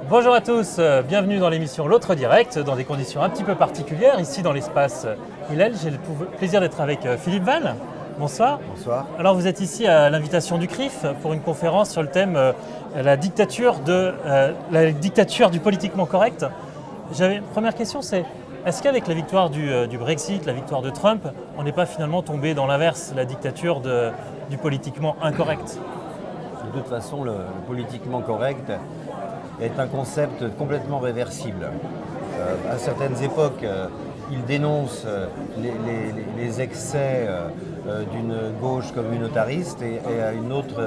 Bonjour à tous, bienvenue dans l'émission L'Autre Direct, dans des conditions un petit peu particulières, ici dans l'espace Hillel. J'ai le plaisir d'être avec Philippe Val. Bonsoir. Bonsoir. Alors vous êtes ici à l'invitation du CRIF pour une conférence sur le thème la dictature du politiquement correct. Première question, c'est est-ce qu'avec la victoire du Brexit, la victoire de Trump, on n'est pas finalement tombé dans l'inverse, la dictature du politiquement incorrect ? De toute façon, le politiquement correct est un concept complètement réversible. À certaines époques, il dénonce les excès d'une gauche communautariste et à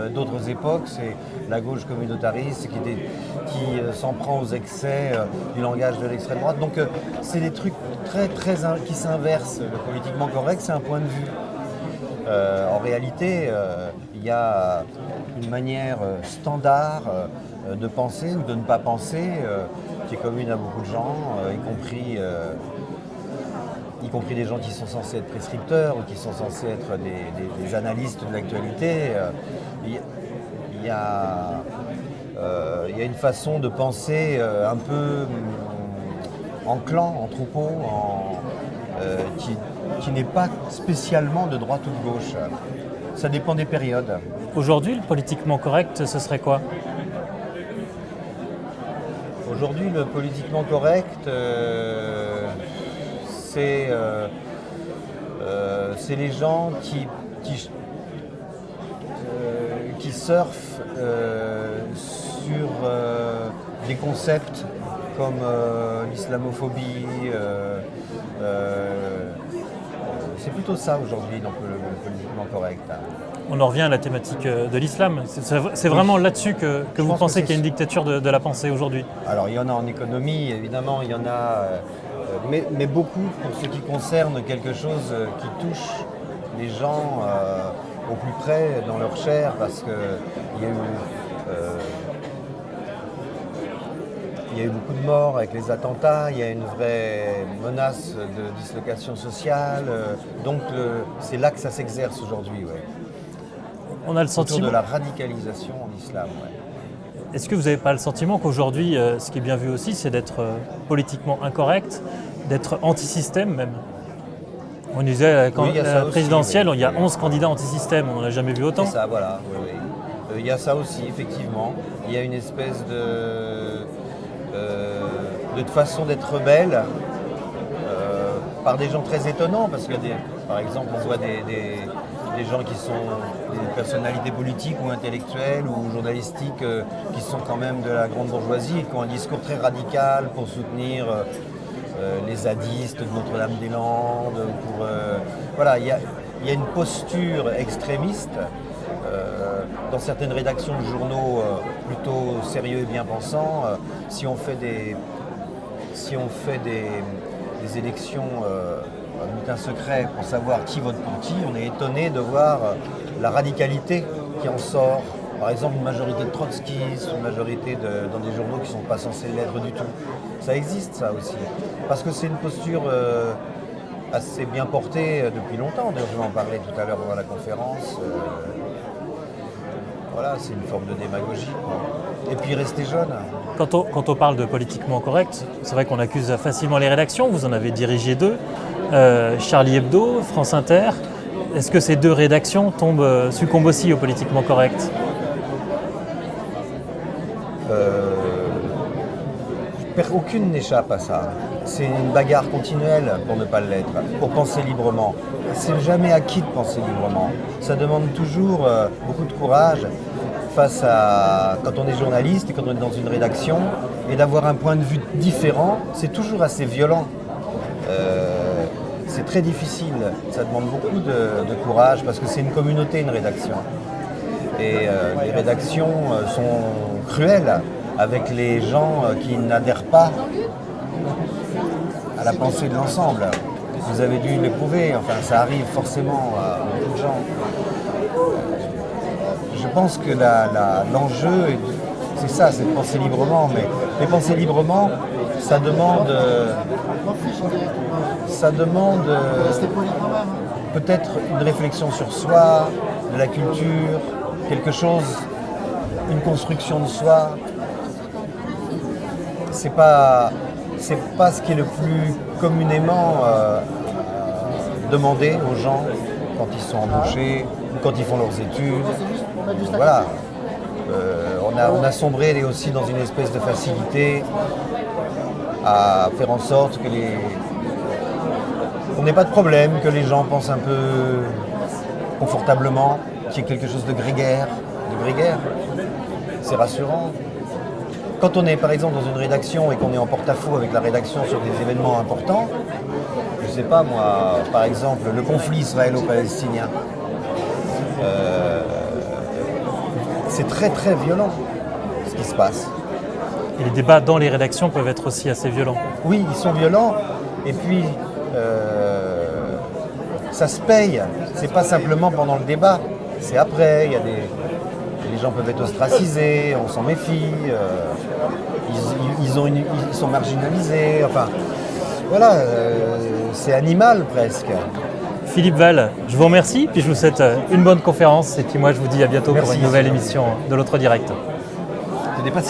d'autres époques, c'est la gauche communautariste qui s'en prend aux excès du langage de l'extrême droite. Donc c'est des trucs qui s'inversent. Le politiquement correct, c'est un point de vue. En réalité, il y a une manière standard de penser ou de ne pas penser qui est commune à beaucoup de gens, y compris des gens qui sont censés être prescripteurs ou qui sont censés être des analystes de l'actualité. Il y a une façon de penser un peu en clan, en troupeau, qui n'est pas spécialement de droite ou de gauche. Ça dépend des périodes. Aujourd'hui, le politiquement correct, ce serait quoi ? Aujourd'hui, le politiquement correct, c'est les gens qui surfent sur des concepts comme l'islamophobie. C'est plutôt ça aujourd'hui, donc le politiquement correct. On en revient à la thématique de l'islam. C'est vraiment là-dessus que vous pensez qu'il y a une dictature de la pensée aujourd'hui ? Alors il y en a en économie, évidemment, il y en a, mais beaucoup pour ce qui concerne quelque chose qui touche les gens au plus près dans leur chair, parce qu'il y a eu beaucoup de morts avec les attentats, il y a une vraie menace de dislocation sociale, donc c'est là que ça s'exerce aujourd'hui. Ouais. On a le sentiment autour de la radicalisation en islam. Ouais. Est-ce que vous n'avez pas le sentiment qu'aujourd'hui, ce qui est bien vu aussi, c'est d'être politiquement incorrect, d'être anti-système même ? On disait, quand la présidentielle, il y a 11 candidats anti-système, on n'en a jamais vu autant. C'est ça, voilà. Oui. Il y a ça aussi, effectivement. Il y a une espèce de façon d'être rebelle par des gens très étonnants, parce que par exemple, on voit des gens qui sont des personnalités politiques ou intellectuelles ou journalistiques qui sont quand même de la grande bourgeoisie et qui ont un discours très radical pour soutenir les zadistes de Notre-Dame-des-Landes. Voilà, il y a une posture extrémiste dans certaines rédactions de journaux plutôt sérieux et bien pensants. Si on fait des élections bulletin secret pour savoir qui vote pour qui, on est étonné de voir la radicalité qui en sort. Par exemple, une majorité de trotskistes, une majorité dans des journaux qui ne sont pas censés l'être du tout. Ça existe, ça aussi. Parce que c'est une posture assez bien portée depuis longtemps. D'ailleurs, je vais en parler tout à l'heure dans la conférence. Voilà, c'est une forme de démagogie, quoi. Et puis rester jeune. Quand on parle de politiquement correct, c'est vrai qu'on accuse facilement les rédactions. Vous en avez dirigé 2. Charlie Hebdo, France Inter. Est-ce que ces 2 rédactions succombent aussi au politiquement correct ? Aucune n'échappe à ça. C'est une bagarre continuelle pour ne pas l'être, pour penser librement. C'est jamais acquis de penser librement. Ça demande toujours beaucoup de courage quand on est journaliste et quand on est dans une rédaction, et d'avoir un point de vue différent, c'est toujours assez violent. C'est très difficile, ça demande beaucoup de courage parce que c'est une communauté, une rédaction. Et les rédactions sont cruelles avec les gens qui n'adhèrent pas à la pensée de l'ensemble. Vous avez dû l'éprouver, enfin ça arrive forcément à beaucoup de gens. Je pense que l'enjeu, c'est ça, c'est de penser librement, mais penser librement, ça demande peut-être une réflexion sur soi, de la culture, quelque chose, une construction de soi. c'est pas ce qui est le plus communément demandé aux gens quand ils sont embauchés ou quand ils font leurs études. Voilà. On a sombré aussi dans une espèce de facilité à faire en sorte qu'on n'ait pas de problème, que les gens pensent un peu confortablement, qu'il y ait quelque chose de grégaire. C'est rassurant. Quand on est par exemple dans une rédaction et qu'on est en porte-à-faux avec la rédaction sur des événements importants, je sais pas moi, par exemple le conflit israélo-palestinien, c'est très très violent ce qui se passe. Et les débats dans les rédactions peuvent être aussi assez violents. Oui, ils sont violents et puis ça se paye. C'est pas simplement pendant le débat, c'est après. Les gens peuvent être ostracisés, on s'en méfie. Ils sont marginalisés. Enfin, voilà, c'est animal presque. Philippe Val, je vous remercie, puis je vous souhaite une bonne conférence, et puis moi je vous dis à bientôt. Merci, pour une nouvelle émission de l'Autre Direct. Ce n'est pas si